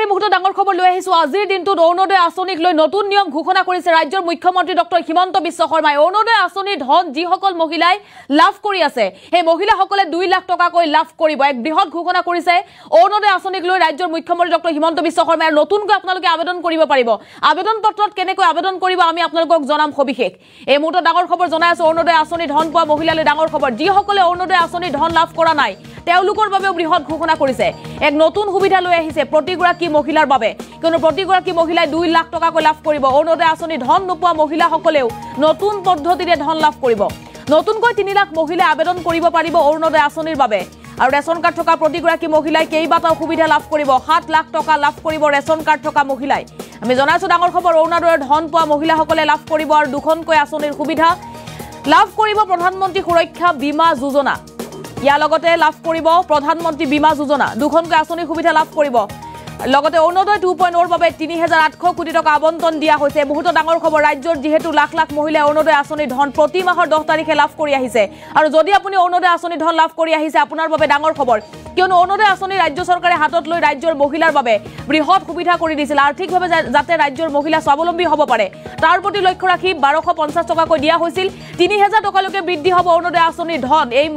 মুহূৰ্তত ডাঙৰ খবৰ লৈ আহিছো আজিৰ দিনটোত অৰুণোদয় আঁচনিক লৈ নতুন নিয়ম ঘোষণা কৰিছে ৰাজ্যৰ মুখ্যমন্ত্ৰী ডক্টৰ হিমন্ত বিশ্ব শৰ্মাই অৰুণোদয় আঁচনিৰ ধন যিসকল মহিলাই লাভ কৰি আছে সেই মহিলাসকলে 2 লাখ টকাকৈ লাভ কৰিব এক বৃহৎ ঘোষণা কৰিছে অৰুণোদয় আঁচনিক লৈ ৰাজ্যৰ মুখ্যমন্ত্ৰী ডক্টৰ হিমন্ত বিশ্ব শৰ্মাই নতুনকৈ আপোনালোকে আবেদন কৰিব পাৰিব আবেদন পত্ৰত কেনেকৈ আবেদন কৰিব আমি আপোনালোকক জনাম সবিশেষ এই মুহূৰ্তত ডাঙৰ খবৰ জনাই আছে অৰুণোদয় আঁচনিৰ ধন পোৱা মহিলালৈ ডাঙৰ খবৰ যিসকলে অৰুণোদয় আঁচনিৰ ধন লাভ কৰা নাই তেওঁলোকৰ বাবে বৃহৎ ঘোষণা কৰিছে এক নতুন সুবিধা লৈ আহিছে প্ৰতিগৰাকী মহিলাৰ বাবে কোনো প্ৰতিগৰাকী মহিলাই 2 লাখ টকাকৈ লাভ কৰিব অৰুণোদয় আঁচনি ধন নোপোৱা মহিলাসকলেও নতুন পদ্ধতিৰে ধন লাভ কৰিব নতুনকৈ 3 লাখ মহিলাই আবেদন কৰিব পাৰিব অৰুণোদয় আঁচনিৰ বাবে আৰু ৰেচন কাৰ্ড থকা প্ৰতিগৰাকী মহিলাই কেইবাটাও সুবিধা লাভ কৰিব 7 লাখ টকা লাভ কৰিব ৰেচন কাৰ্ড থকা মহিলাই আমি জনাইছো ডাঙৰ খবৰ অৰুণোদয়ৰ ধন পোৱা মহিলাসকলে লাভ কৰিব আৰু দুখনকৈ আঁচনিৰ সুবিধা লাভ কৰিব প্ৰধানমন্ত্ৰী সুৰক্ষা বীমা যোজনা ইয়াৰ লগতে লাভ কৰিব প্ৰধানমন্ত্ৰী বীমা যোজনা দুখনকৈ আঁচনিৰ সুবিধা লাভ কৰিব লগতে অৰুণোদয় 2.0 ৰ বাবে 3800 কোটি টকা আবণ্টন দিয়া হৈছে বহুত ডাঙৰ খবৰ ৰাজ্যৰ যেহেতু লাখ লাখ মহিলাই অৰুণোদয় আঁচনিৰ ধন প্ৰতি মাহৰ 10 তাৰিখে লাভ কৰি আহিছে আৰু যদি আপুনি অৰুণোদয় আঁচনিৰ ধন লাভ কৰি আহিছে আপোনাৰ বাবে ডাঙৰ খবৰ কিয়নো অৰুণোদয় আঁচনি ৰাজ্য চৰকাৰে হাতত লৈ ৰাজ্যৰ মহিলাৰ বাবে বৃহৎ সুবিধা কৰি দিছিল আৰ্থিকভাৱে যাতে ৰাজ্যৰ মহিলা স্বাৱলম্বী হ'ব পাৰে তাৰ প্ৰতি লক্ষ্য ৰাখি 1250 টকাকৈ দিয়া হৈছিল 3000 টকালৈকে বৃদ্ধি হ'ব অৰুণোদয় আঁচনিৰ ধন এই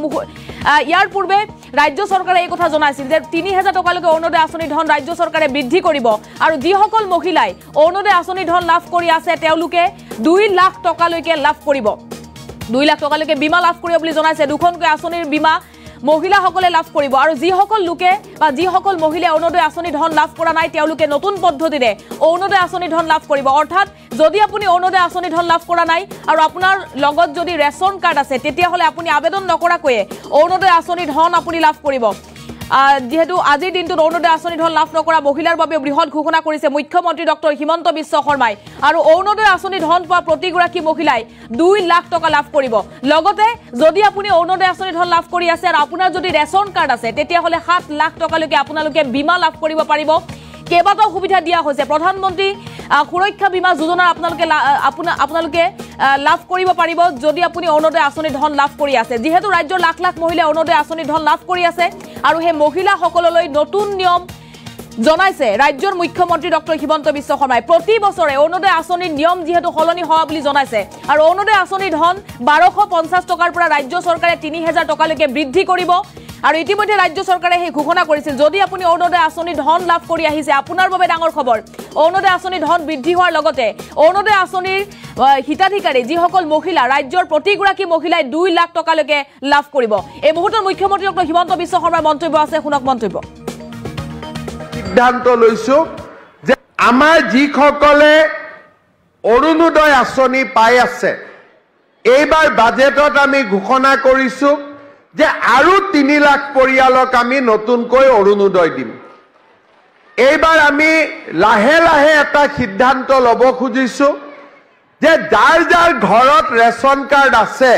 ইয়াৰ পূৰ্বে ৰাজ্য চৰকাৰে এই কথা জনাইছিল যে 3000 টকালৈকে অৰুণোদয় আঁচনিৰ ধন ৰাজ্য চৰকাৰে বৃদ্ধি কৰিব আৰু যিসকল মহিলাই অৰুণোদয় আঁচনিৰ ধন লাভ কৰি আছে তেওঁলোকে 2 লাখ টকালৈকে লাভ কৰিব 2 লাখ টকালৈকে বীমা লাভ কৰিব বুলি জনাইছে দুখনকৈ আঁচনিৰ বীমা মহিলাসকলে লাভ কৰিব আৰু যিসকল লোকে বা যিসকল মহিলাই অৰুণোদয় আঁচনিৰ ধন লাভ কৰা নাই তেওঁলোকে নতুন পদ্ধতিৰে অৰুণোদয় আঁচনিৰ ধন লাভ কৰিব অৰ্থাৎ যদি আপুনি অৰুণোদয় আঁচনিৰ ধন লাভ কৰা নাই আৰু আপোনাৰ লগত যদি ৰেচন কাৰ্ড আছে তেতিয়াহ'লে আপুনি আবেদন নকৰাকৈ অৰুণোদয় আঁচনিৰ ধন আপুনি লাভ কৰিব যেহেতু আজিৰ দিনটোত অৰুণোদয় আঁচনিৰ ধন লাভ নকৰা মহিলাৰ বাবে বৃহৎ ঘোষণা কৰিছে মুখ্যমন্ত্ৰী ডক্টৰ হিমন্ত বিশ্ব শৰ্মাই আৰু অৰুণোদয় আঁচনিৰ ধন পোৱা প্ৰতিগৰাকী মহিলাই 2 লাখ টকা লাভ কৰিব লগতে যদি আপুনি অৰুণোদয় আঁচনিৰ ধন লাভ কৰি আছে আৰু আপোনাৰ যদি ৰেচন কাৰ্ড আছে তেতিয়াহ'লে 7 লাখ টকালৈকে আপোনালোকে বীমা লাভ কৰিব পাৰিব কেইবাটাও সুবিধা দিয়া হৈছে প্ৰধানমন্ত্ৰী সুৰক্ষা বীমা যোজনাৰ আপোনালোকে লাভ কৰিব পাৰিব যদি আপুনি অৰুণোদয় আঁচনিৰ ধন লাভ কৰি আছে যেহেতু ৰাজ্যৰ লাখ লাখ মহিলাই অৰুণোদয় আঁচনিৰ ধন লাভ কৰি আছে আৰু সেই মহিলাসকললৈ নতুন নিয়ম জনাইছে ৰাজ্যৰ মুখ্যমন্ত্ৰী ডক্টৰ হিমন্ত বিশ্ব শৰ্মাই প্ৰতি বছৰে অৰুণোদয় আঁচনিৰ নিয়ম যেহেতু সলনি হোৱা বুলি জনাইছে আৰু অৰুণোদয় আঁচনিৰ ধন 1250 টকাৰ পৰা ৰাজ্য চৰকাৰে 3000 টকালৈকে বৃদ্ধি কৰিব আৰু ইতিমধ্যে ৰাজ্য চৰকাৰে এই ঘোষণা কৰিছিল যদি আপুনি অৰুণোদয় আঁচনিৰ ধন লাভ কৰি আহিছে আপোনাৰ বাবে ডাঙৰ খবৰ অৰুণোদয় আঁচনিৰ ধন বৃদ্ধি হোৱাৰ লগতে অৰুণোদয় আঁচনিৰ হিতাধিকাৰী যিসকল মহিলা ৰাজ্যৰ প্ৰতিগৰাকী মহিলাই 2 লাখ টকালৈকে লাভ কৰিব এই মুহূৰ্তত মুখ্যমন্ত্ৰী ডক্টৰ হিমন্ত বিশ্ব শৰ্মাৰ মন্তব্য আছে শুনক মন্তব্য সিদ্ধান্ত লৈছো যে আমাৰ যিসকলে অৰুণোদয় আঁচনি পাই আছে এইবাৰ বাজেটত আমি ঘোষণা কৰিছো যে আৰু 3 লাখ পৰিয়ালক আমি নতুনকৈ অৰুণোদয় দিম এইবাৰ আমি লাহে লাহে এটা সিদ্ধান্ত ল'ব খুজিছো যে যাৰ যাৰ ঘৰত ৰেচন কাৰ্ড আছে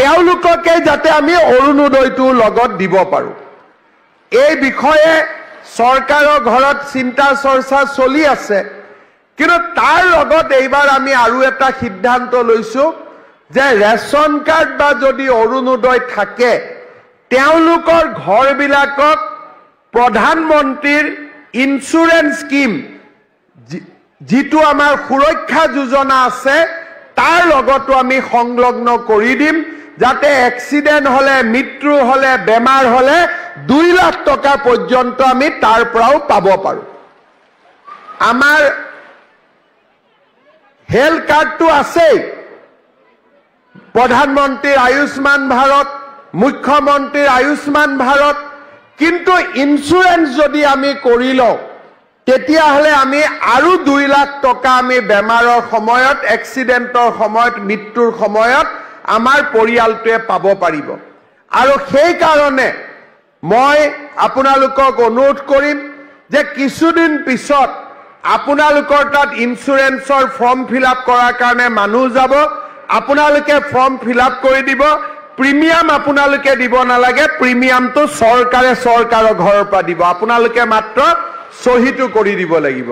তেওঁলোককে যাতে আমি অৰুণোদয়টো লগত দিব পাৰো এই বিষয়ে চৰকাৰৰ ঘৰত চিন্তা চৰ্চা চলি আছে কিন্তু তাৰ লগত এইবাৰ আমি আৰু এটা সিদ্ধান্ত লৈছো যে ৰেচন কাৰ্ড বা যদি অৰুণোদয় থাকে তেওঁলোকৰ ঘৰবিলাকক প্ৰধানমন্ত্ৰীৰ ইনস্যুৰেন্স স্কিম যিটো আমাৰ সুৰক্ষা যোজনা আছে তাৰ লগতো আমি সংলগ্ন কৰি দিম যাতে এক্সিডেন্ট হলে মৃত্যু হলে বেমাৰ হলে 2 লাখ টকা পৰ্যন্ত আমি তাৰ পৰাও পাব পাৰো আমাৰ হেলথ কাৰ্ডটো আছে প্ৰধানমন্ত্ৰীৰ আয়ুষ্মান ভাৰত মুখ্যমন্ত্ৰীৰ আয়ুষ্মান ভাৰত কিন্তু ইনস্যুৰেন্স যদি আমি কৰি লওঁ তেতিয়াহ'লে আমি আৰু 2 লাখ টকা আমি বেমাৰৰ সময়ত এক্সিডেন্টৰ সময়ত মৃত্যুৰ সময়ত আমাৰ পৰিয়ালটোৱে পাব পাৰিব আৰু সেই কাৰণে মই আপোনালোকক অনুৰোধ কৰিম যে কিছুদিন পিছত আপোনালোকৰ তাত ইনস্যুৰেন্সৰ ফৰ্ম ফিল আপ কৰাৰ কাৰণে মানুহ যাব আপোনালোকে ফৰ্ম ফিল আপ কৰি দিব প্ৰিমিয়াম আপোনালোকে দিব নালাগে প্ৰিমিয়ামটো চৰকাৰৰ ঘৰৰ পৰা দিব আপোনালোকে মাত্ৰ সহিটো কৰি দিব লাগিব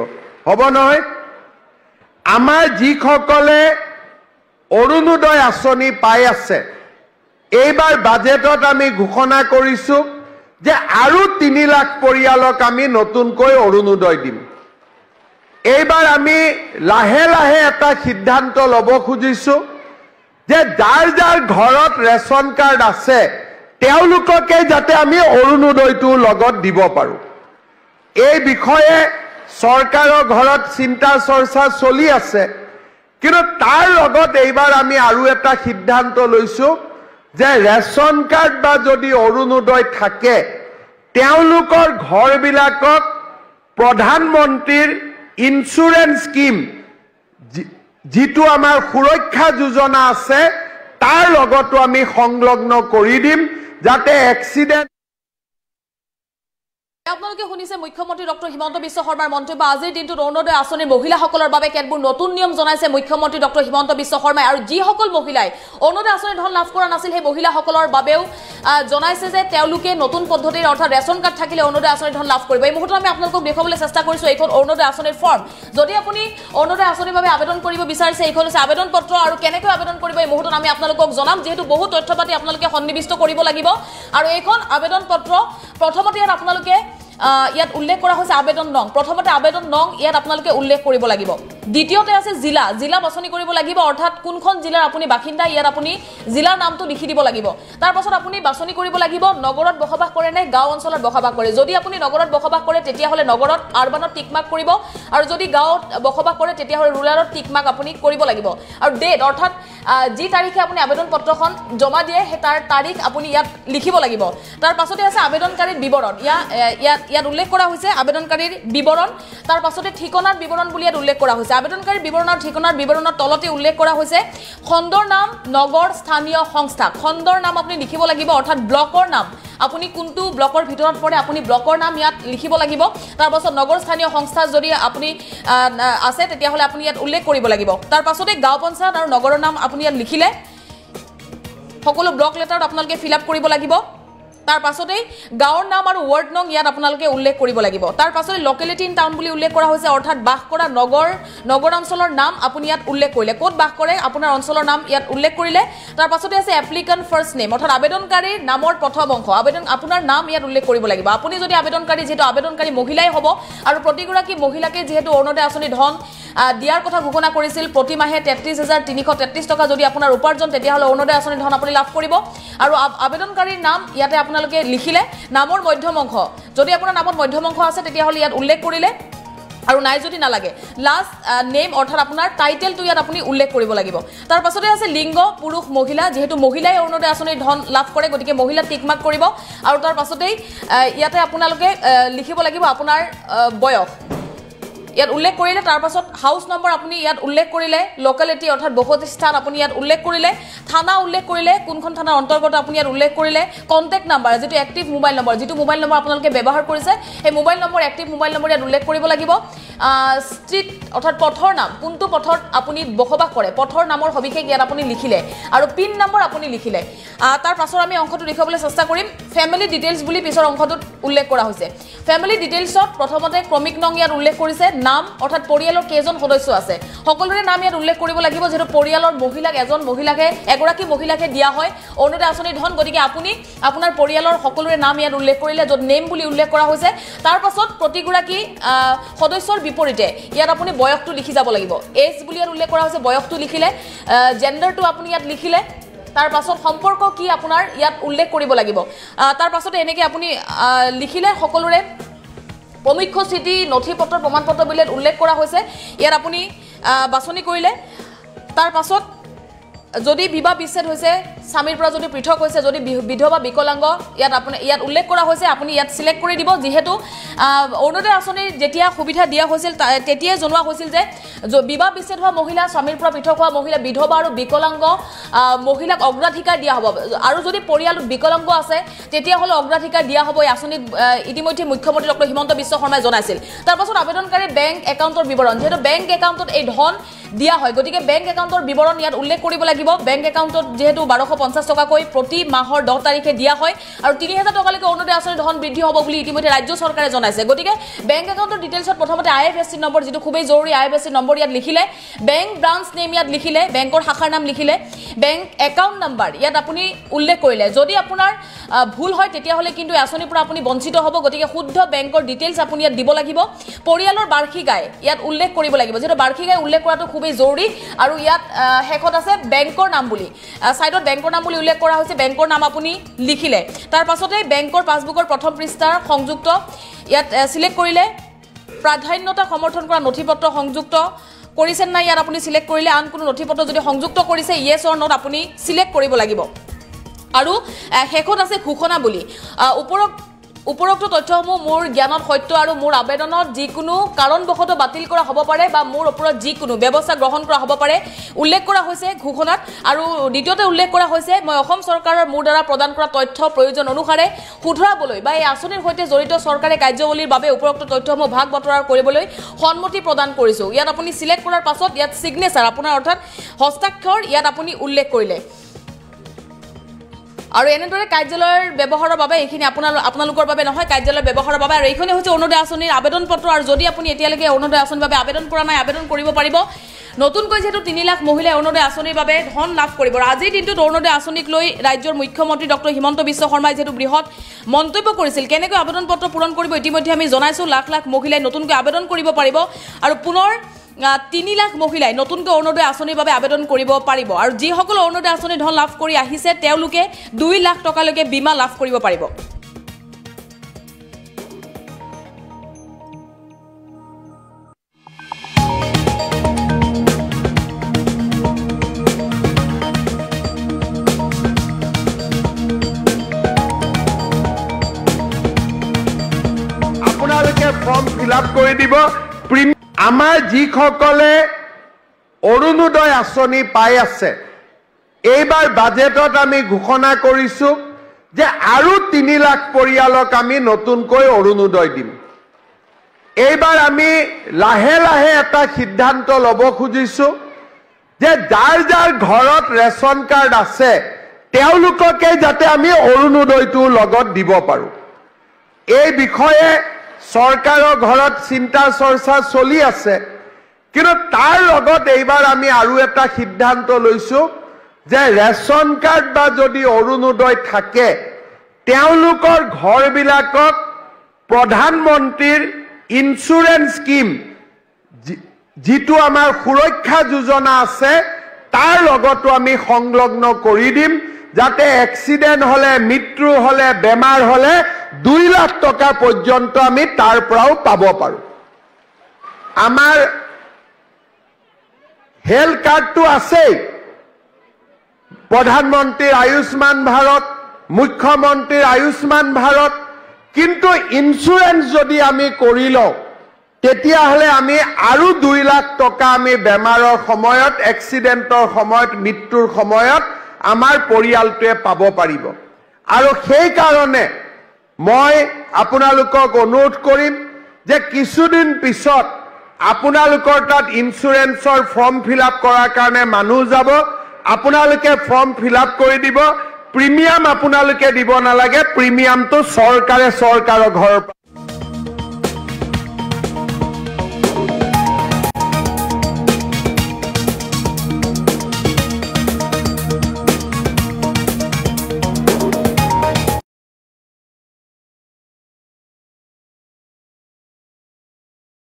হ'ব নহয় আমাৰ যিসকলে অৰুণোদয় আঁচনি পাই আছে এইবাৰ বাজেটত আমি ঘোষণা কৰিছো যে আৰু 3 লাখ পৰিয়ালক আমি নতুনকৈ অৰুণোদয় দিম এইবাৰ আমি লাহে লাহে এটা সিদ্ধান্ত ল'ব খুজিছো যে যাৰ যাৰ ঘৰত ৰেচন কাৰ্ড আছে তেওঁলোককে যাতে আমি অৰুণোদয়টো লগত দিব পাৰো এই বিষয়ে চৰকাৰৰ ঘৰত চিন্তা চৰ্চা চলি আছে কিন্তু তাৰ লগত এইবাৰ আমি আৰু এটা সিদ্ধান্ত লৈছো যে ৰেচন কাৰ্ড বা যদি অৰুণোদয় থাকে তেওঁলোকৰ ঘৰবিলাকক প্ৰধানমন্ত্ৰীৰ ইন্সুৰেন্স স্কিম যিটো আমাৰ সুৰক্ষা যোজনা আছে তাৰ লগতো আমি সংলগ্ন কৰি দিম যাতে এক্সিডেন্ট আপোনালোকে শুনিছে মুখ্যমন্ত্ৰী ডক্টৰ হিমন্ত বিশ্ব শৰ্মাৰ মন্তব্য আজিৰ দিনটোত অৰুণোদয় আঁচনিৰ মহিলাসকলৰ বাবে কেতবোৰ নতুন নিয়ম জনাইছে মুখ্যমন্ত্ৰী ডক্টৰ হিমন্ত বিশ্ব শৰ্মাই আৰু যিসকল মহিলাই অৰুণোদয় আঁচনিৰ ধন লাভ কৰা নাছিল সেই মহিলাসকলৰ বাবেও জনাইছে যে তেওঁলোকে নতুন পদ্ধতিৰ অৰ্থাৎ ৰেচন কাৰ্ড থাকিলে অৰুণোদয় আঁচনিৰ ধন লাভ কৰিব এই মুহূৰ্তত আমি আপোনালোকক দেখুৱাবলৈ চেষ্টা কৰিছো এইখন অৰুণোদয় আঁচনিৰ ফৰ্ম যদি আপুনি অৰুণোদয় আঁচনিৰ বাবে আবেদন কৰিব বিচাৰিছে এইখন হৈছে আবেদন পত্ৰ আৰু কেনেকৈ আবেদন কৰিব এই মুহূৰ্তত আমি আপোনালোকক জনাম যেহেতু বহু তথ্য পাতি আপোনালোকে সন্নিবিষ্ট কৰিব লাগিব আৰু এইখন আবেদন পত্ৰ প্ৰথমতে আপোনালোকে ইয়াত উল্লেখ কৰা হৈছে আবেদন নং প্ৰথমতে আবেদন নং ইয়াত আপোনালোকে উল্লেখ কৰিব লাগিব দ্বিতীয়তে আছে জিলা জিলা বাছনি কৰিব লাগিব অৰ্থাৎ কোনখন জিলাৰ আপুনি বাসিন্দা ইয়াত আপুনি জিলাৰ নামটো লিখি দিব লাগিব তাৰ পাছত আপুনি বাছনি কৰিব লাগিব নগৰত বসবাস কৰে নে গাঁও অঞ্চলত বসবাস কৰে যদি আপুনি নগৰত বসবাস কৰে তেতিয়া হলে নগৰত আৰবানত টিক মাৰ্ক কৰিব আৰু যদি গাঁৱত বসবাস কৰে তেতিয়া হলে ৰুৰালত টিক মাৰ্ক আপুনি কৰিব লাগিব আৰু ডেট অৰ্থাৎ যি তাৰিখে আপুনি আবেদন পত্ৰখন জমা দিয়ে সেই তাৰ তাৰিখ আপুনি ইয়াত লিখিব লাগিব তাৰ পাছতে আছে আবেদনকাৰীৰ বিৱৰণ ইয়াত উল্লেখ কৰা হৈছে আবেদনকাৰীৰ বিৱৰণ তাৰ পাছতে ঠিকনাৰ বিৱৰণ বুলি ইয়াত উল্লেখ কৰা হৈছে আবেদনকাৰীৰ বিৱৰণৰ ঠিকনাৰ বিৱৰণৰ তলতে উল্লেখ কৰা হৈছে খণ্ডৰ নাম নগৰ স্থানীয় সংস্থা খণ্ডৰ নাম আপুনি লিখিব লাগিব অৰ্থাৎ ব্লকৰ নাম আপুনি কোনটো ব্লকৰ ভিতৰত পৰে আপুনি ব্লকৰ নাম ইয়াত লিখিব লাগিব তাৰ পাছত নগৰ স্থানীয় সংস্থা যদি আপুনি আছে তেতিয়া হলে আপুনি ইয়াত উল্লেখ কৰিব লাগিব তাৰ পাছতে গাঁও পঞ্চায়ত আৰু নগৰৰ নাম আপুনি ইয়াত লিখিলে সকলো ব্লক লেটাৰত আপোনালোকে ফিল আপ কৰিব লাগিব তাৰ পাছতে গাঁৱৰ নাম আৰু ওয়াৰ্ড নং ইয়াত আপোনালোকে উল্লেখ কৰিব লাগিব তাৰ পাছতে লোকেলিটি ইন টাউন বুলি উল্লেখ কৰা হৈছে অৰ্থাৎ বাস কৰা নগৰ অঞ্চলৰ নাম আপুনি ইয়াত উল্লেখ কৰিলে ক'ত বাস কৰে আপোনাৰ অঞ্চলৰ নাম ইয়াত উল্লেখ কৰিলে তাৰ পাছতে আছে এপ্লিকেণ্ট ফাৰ্ষ্ট নেম অৰ্থাৎ আবেদনকাৰীৰ নামৰ প্ৰথম অংশ আপোনাৰ নাম ইয়াত উল্লেখ কৰিব লাগিব আপুনি যদি আবেদনকাৰী যেহেতু আবেদনকাৰী মহিলাই হ'ব আৰু প্ৰতিগৰাকী মহিলাকে যেহেতু অৰুণোদয় আঁচনি ধন দিয়াৰ কথা ঘোষণা কৰিছিল প্ৰতি মাহে ৩৩,৩৩৩ টকা যদি আপোনাৰ উপাৰ্জন তেতিয়া হলে অৰুণোদয় আঁচনি ধন আপুনি লাভ কৰিব আৰু আবেদনকাৰীৰ নাম ইয়াতে আপোনালোকে লিখিলে নামৰ মধ্যম অংশ যদি আপোনাৰ নামত মধ্যম অংশ আছে তেতিয়া হলে ইয়াত উল্লেখ কৰিলে আৰু নাই যদি নালাগে লাষ্ট নেম অৰ্থাৎ আপোনাৰ টাইটেলটো ইয়াত আপুনি উল্লেখ কৰিব লাগিব তাৰ পাছতে আছে লিংগ পুৰুষ মহিলা যেহেতু মহিলাই অৰুণোদয় আঁচনিৰ ধন লাভ কৰে গতিকে মহিলা টিক মাৰ্ক কৰিব আৰু তাৰ পাছতেই ইয়াতে আপোনালোকে লিখিব লাগিব আপোনাৰ বয়স ইয়াত উল্লেখ কৰিলে তাৰ পাছত হাউস নম্বৰ আপুনি ইয়াত উল্লেখ কৰিলে লোকেলিটি অৰ্থাৎ বসতি স্থান আপুনি ইয়াত উল্লেখ কৰিলে থানা উল্লেখ কৰিলে কোনখন থানাৰ অন্তৰ্গত আপুনি ইয়াত উল্লেখ কৰিলে কন্টেক্ট নাম্বাৰ যেটো এক্টিভ মোবাইল নম্বৰ যেটো মোবাইল নম্বৰ আপোনালোকে ব্যৱহাৰ কৰিছে এই mobile number active mobile number ইয়াত উল্লেখ কৰিব লাগিব ষ্ট্ৰীট অৰ্থাৎ পথৰ নাম কোনটো পথত আপুনি বসবাস কৰে পথৰ নামৰ সবিশেষ ইয়াত আপুনি লিখিলে আৰু পিন নম্বৰ আপুনি লিখিলে তাৰ পাছৰ আমি অংশটো দেখাবলৈ চেষ্টা কৰিম ফ্যামিলি ডিটেইলছ বুলি পিছৰ অংশটোত উল্লেখ কৰা হৈছে ফ্যামিলি ডিটেইলছত প্ৰথমতে ক্ৰমিক নং ইয়াত উল্লেখ কৰিছে নাম অৰ্থাৎ পৰিয়ালৰ কেইজন সদস্য আছে সকলোৰে নাম ইয়াত উল্লেখ কৰিব লাগিব যেটো পৰিয়ালৰ মহিলাক এগৰাকী মহিলাকে দিয়া হয় অৰুণোদয় আঁচনিৰ ধন গতিকে আপুনি আপোনাৰ পৰিয়ালৰ সকলোৰে নাম ইয়াত উল্লেখ কৰিলে য'ত নেম বুলি উল্লেখ কৰা হৈছে তাৰ পাছত প্ৰতিগৰাকী সদস্যৰ বিপৰীতে ইয়াত আপুনি বয়সটো লিখি যাব লাগিব এজ বুলি ইয়াত উল্লেখ কৰা হৈছে বয়সটো লিখিলে জেন্ডাৰটো আপুনি ইয়াত লিখিলে তাৰ পাছত সম্পৰ্ক কি আপোনাৰ ইয়াত উল্লেখ কৰিব লাগিব তাৰ পাছতে এনেকৈ আপুনি লিখিলে সকলোৰে প্ৰমুখ্য স্থিতি নথি পত্ৰ প্ৰমাণ পত্ৰ বুলি উল্লেখ কৰা হৈছে ইয়াত আপুনি বাছনি কৰিলে তাৰ পাছত যদি বিবাহ বিচ্ছেদ হৈছে স্বামীৰ পৰা যদি পৃথক হৈছে যদি বিধৱা বিকলাঙ্গ ইয়াত উল্লেখ কৰা হৈছে আপুনি ইয়াত সিলেক্ট কৰি দিব যেহেতু অৰুণোদয় আঁচনিৰ যেতিয়া সুবিধা দিয়া হৈছিল তেতিয়াই জনোৱা হৈছিল যে বিবাহ বিচ্ছেদ হোৱা মহিলা স্বামীৰ পৰা পৃথক হোৱা মহিলা বিধৱা আৰু বিকলাঙ্গ মহিলাক অগ্ৰাধিকাৰ দিয়া হ'ব আৰু যদি পৰিয়ালত বিকলাঙ্গ আছে তেতিয়া হলে অগ্ৰাধিকাৰ দিয়া হ'ব এই আঁচনিত ইতিমধ্যে মুখ্যমন্ত্ৰী ডক্টৰ হিমন্ত বিশ্ব শৰ্মাই জনাইছিল তাৰ পাছত আবেদনকাৰী বেংক একাউণ্টৰ বিৱৰণ যেহেতু বেংক একাউণ্টত এই ধন দিয়া হয় গতিকে বেংক একাউণ্টৰ বিৱৰণ ইয়াত উল্লেখ কৰিব লাগিব লাগিব বেংক একাউণ্টত যেহেতু 1250 টকাকৈ প্ৰতি মাহৰ 10 তাৰিখে দিয়া হয় আৰু 3000 টকালৈকে অৰুণোদয় আঁচনিৰ ধন বৃদ্ধি হ'ব বুলি ইতিমধ্যে ৰাজ্য চৰকাৰে জনাইছে গতিকে বেংক একাউণ্টৰ ডিটেইলছত প্ৰথমতে IFSC নম্বৰ যেটো খুবেই জৰুৰী IFSC নম্বৰ ইয়াত লিখিলে বেংক ব্ৰাঞ্চ নেম ইয়াত লিখিলে বেংকৰ শাখাৰ নাম লিখিলে বেংক একাউণ্ট নম্বৰ ইয়াত আপুনি উল্লেখ কৰিলে যদি আপোনাৰ ভুল হয় তেতিয়া হলে কিন্তু আঁচনিৰ পৰা আপুনি বঞ্চিত হ'ব গতিকে শুদ্ধ বেংকৰ ডিটেইলছ আপুনি ইয়াত দিব লাগিব পৰিয়ালৰ বাৰ্ষিক আয় ইয়াত উল্লেখ কৰিব লাগিব যেটো বাৰ্ষিক আয় উল্লেখ কৰাটো খুবেই জৰুৰী আৰু ইয়াত হেকত আছে বেংকৰ নাম বুলি সাইডত বেংকৰ নাম বুলি উল্লেখ কৰা হৈছে বেংকৰ নাম আপুনি লিখিলে তাৰ পাছতে বেংকৰ পাছবুকৰ প্ৰথম পৃষ্ঠাৰ সংযুক্ত ইয়াত সিলেক্ট কৰিলে প্ৰাধান্যতা সমৰ্থন কৰা নথিপত্ৰ সংযুক্ত কৰিছেন নাই ইয়াত আপুনি সিলেক্ট কৰিলে আন কোনো নথিপত্ৰ যদি সংযুক্ত কৰিছে ইয়েস অৰ নট আপুনি সিলেক্ট কৰিব লাগিব আৰু হেকত আছে ঘোষণা বুলি উপৰোক্ত তথ্যসমূহ মোৰ জ্ঞানত সত্য আৰু মোৰ আবেদনত যিকোনো কাৰণবশত বাতিল কৰা হ'ব পাৰে বা মোৰ ওপৰত যিকোনো ব্যৱস্থা গ্ৰহণ কৰা হ'ব পাৰে উল্লেখ কৰা হৈছে ঘোষণাত আৰু দ্বিতীয়তে উল্লেখ কৰা হৈছে মই অসম চৰকাৰৰ মোৰ দ্বাৰা প্ৰদান কৰা তথ্য প্ৰয়োজন অনুসাৰে শুধৰাবলৈ বা এই আঁচনিৰ সৈতে জড়িত চৰকাৰে কাৰ্যৱলীৰ বাবে উপৰোক্ত তথ্যসমূহ ভাগ বতৰা কৰিবলৈ সন্মতি প্ৰদান কৰিছো ইয়াত আপুনি সিলেক্ট কৰাৰ পাছত ইয়াত সিগনেচাৰ আপোনাৰ অৰ্থাৎ হস্তাক্ষৰ ইয়াত আপুনি উল্লেখ কৰিলে আৰু এনেদৰে কাৰ্যালয়ৰ ব্যৱহাৰৰ বাবে এইখিনি আপোনালোকৰ বাবে নহয় কাৰ্যালয়ৰ ব্যৱহাৰৰ বাবে আৰু এইখনে হৈছে অৰুণোদয় আঁচনিৰ আবেদন পত্ৰ আৰু যদি আপুনি এতিয়ালৈকে অৰুণোদয় আঁচনিৰ বাবে আবেদন কৰা নাই আবেদন কৰিব পাৰিব নতুনকৈ যেহেতু 3 লাখ মহিলাই অৰুণোদয় আঁচনিৰ বাবে ধন লাভ কৰিব আৰু আজিৰ দিনটোত অৰুণোদয় আঁচনিক লৈ ৰাজ্যৰ মুখ্যমন্ত্ৰী ডক্টৰ হিমন্ত বিশ্ব শৰ্মাই যেহেতু বৃহৎ মন্তব্য কৰিছিল কেনেকৈ আবেদন পত্ৰ পূৰণ কৰিব ইতিমধ্যে আমি জনাইছো লাখ লাখ মহিলাই নতুনকৈ আবেদন কৰিব পাৰিব আৰু পুনৰ 3 লাখ মহিলাই নতুনকৈ অৰুণোদয় আঁচনিৰ বাবে আবেদন কৰিব পাৰিব আৰু যিসকল অৰুণোদয় আঁচনিৰ ধন লাভ কৰি আহিছে তেওঁলোকে 2 লাখ টকালৈকে বীমা লাভ কৰিব পাৰিব আপোনালোকে ফৰ্ম ফিল আপ কৰি দিব আমাৰ যিসকলে অৰুণোদয় আঁচনি পাই আছে এইবাৰ বাজেটত আমি ঘোষণা কৰিছো যে আৰু 3 লাখ পৰিয়ালক আমি নতুনকৈ অৰুণোদয় দিম এইবাৰ আমি লাহে লাহে এটা সিদ্ধান্ত ল'ব খুজিছো যে যাৰ যাৰ ঘৰত ৰেচন কাৰ্ড আছে তেওঁলোককে যাতে আমি অৰুণোদয়টো লগত দিব পাৰো এই বিষয়ে চৰকাৰৰ ঘৰত চিন্তা চৰ্চা চলি আছে কিন্তু তাৰ লগত এইবাৰ আমি আৰু এটা সিদ্ধান্ত লৈছো যে ৰেচন কাৰ্ড বা যদি অৰুণোদয় থাকে তেওঁলোকৰ ঘৰবিলাকক প্ৰধানমন্ত্ৰীৰ ইনস্যুৰেন্স স্কিম যিটো আমাৰ সুৰক্ষা যোজনা আছে তাৰ লগতো আমি সংলগ্ন কৰি দিম যাতে এক্সিডেন্ট হলে মৃত্যু হলে বেমাৰ হলে 2 লাখ টকা পৰ্যন্ত আমি তাৰ পৰাও পাব পাৰো আমাৰ হেলথ কাৰ্ডটো আছে প্ৰধানমন্ত্ৰীৰ আয়ুষ্মান ভাৰত মুখ্যমন্ত্ৰীৰ আয়ুষ্মান ভাৰত কিন্তু ইনস্যুৰেন্স যদি আমি কৰি লওঁ তেতিয়া হলে আমি আৰু 2 লাখ টকা আমি বেমাৰৰ সময়ত এক্সিডেন্টৰ সময়ত মৃত্যুৰ সময়ত আমাৰ পৰিয়ালটোৱে পাব পাৰিব আৰু সেই কাৰণে মই আপোনালোকক অনুৰোধ কৰিম যে কিছুদিন পিছত আপোনালোকৰ তাত ইনস্যুৰেন্সৰ ফৰ্ম ফিল আপ কৰাৰ কাৰণে মানুহ যাব আপোনালোকে ফৰ্ম ফিল আপ কৰি দিব প্ৰিমিয়াম আপোনালোকে দিব নালাগে প্ৰিমিয়ামটো চৰকাৰৰ ঘৰৰ